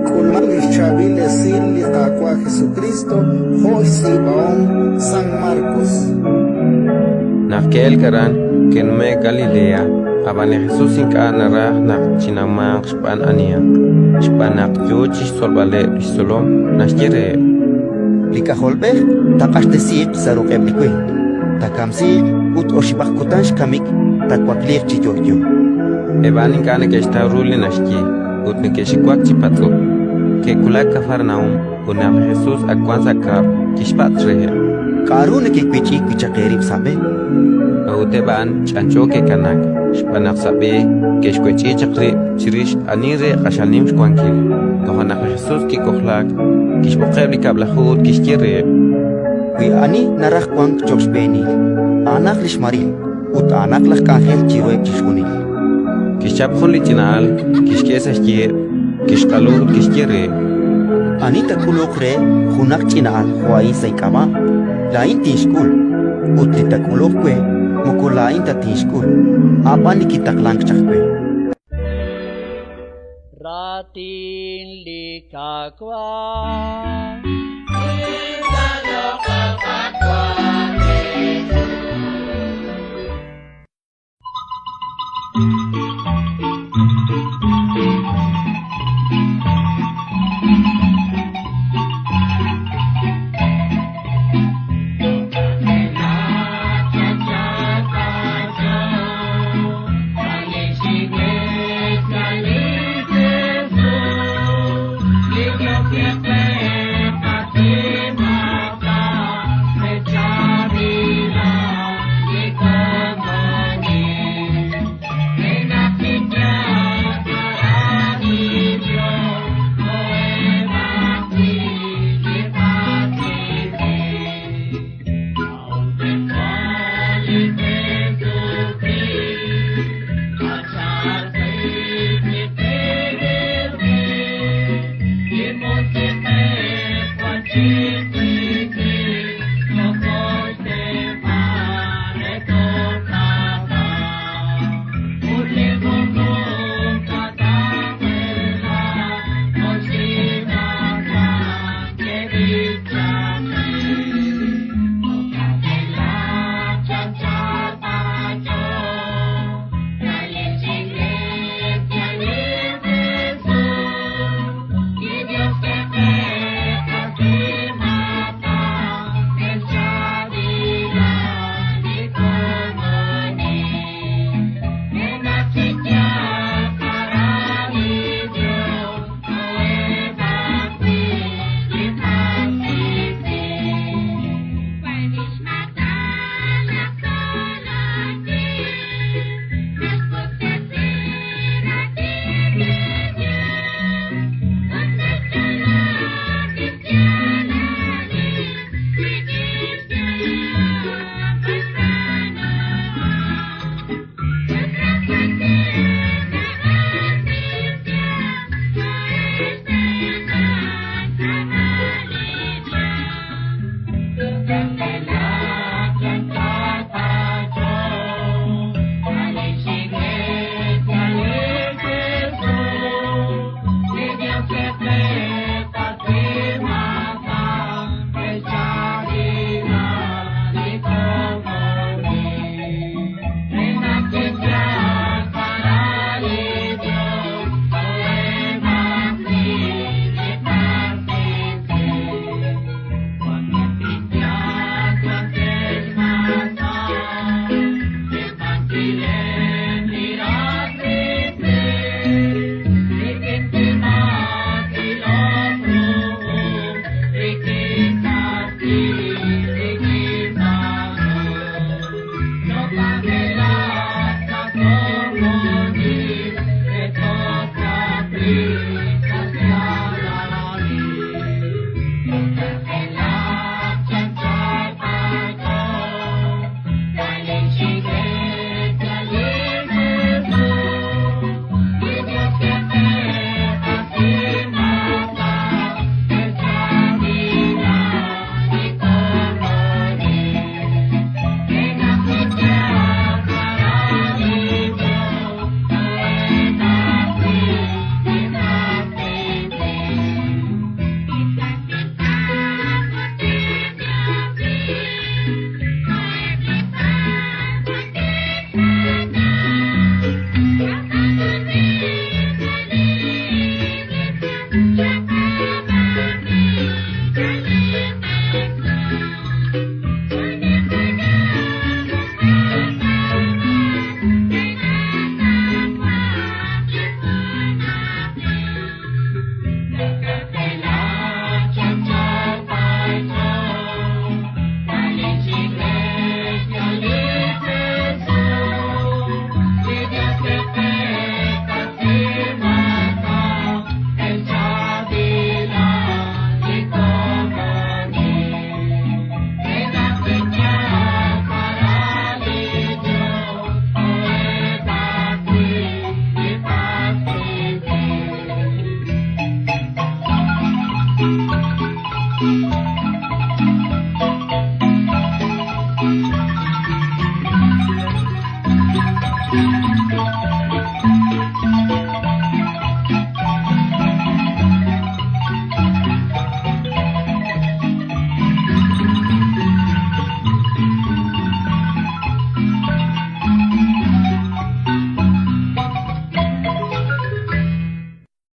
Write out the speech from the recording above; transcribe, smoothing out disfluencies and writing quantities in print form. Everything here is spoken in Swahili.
Kunal Chabil Esil Liqaqua Jesucristo, Hoy Sibaon, San Marcos. Nakel karan ken me Galilea, abane Jesus inka narah nak chinamang span ania. Spanak yochi solbale bisolom nashjere. Likajolbe, taqashtesiq saruqeblikwe. Takamsi ut oshibaqkutash kamik takwakliq chiyoyo. Eban inka ne kesta ruli nashki, ut ne keshikwak chipatlo. Que kulak kafarnaum, unam Jesus akwanza kap, kishpatrehe. Karune ke kwichi kwichaqerib sabe. Uteban chancho ke kanak, spanak sabe, keshkwechi chakri, chirish anire kashanim shkwankil. Tohanak Jesus ki kohlak, kishpoqebli kablahut kishkire. Wi ani narah kwang chokshbeni. Anak lishmaril, ut anak lah kahel chiroeb chishkunil. Kishapkhun li chinal, kishkesashkir, kishqalut kishkire. Anita kulokre, hunak chinal, huai saikama. Lain tishkul, ut litakulokwe, mukulain ta tishkul. Apa nikitaklang chakwe. Ratin likakwa, Insan yo kapatwa.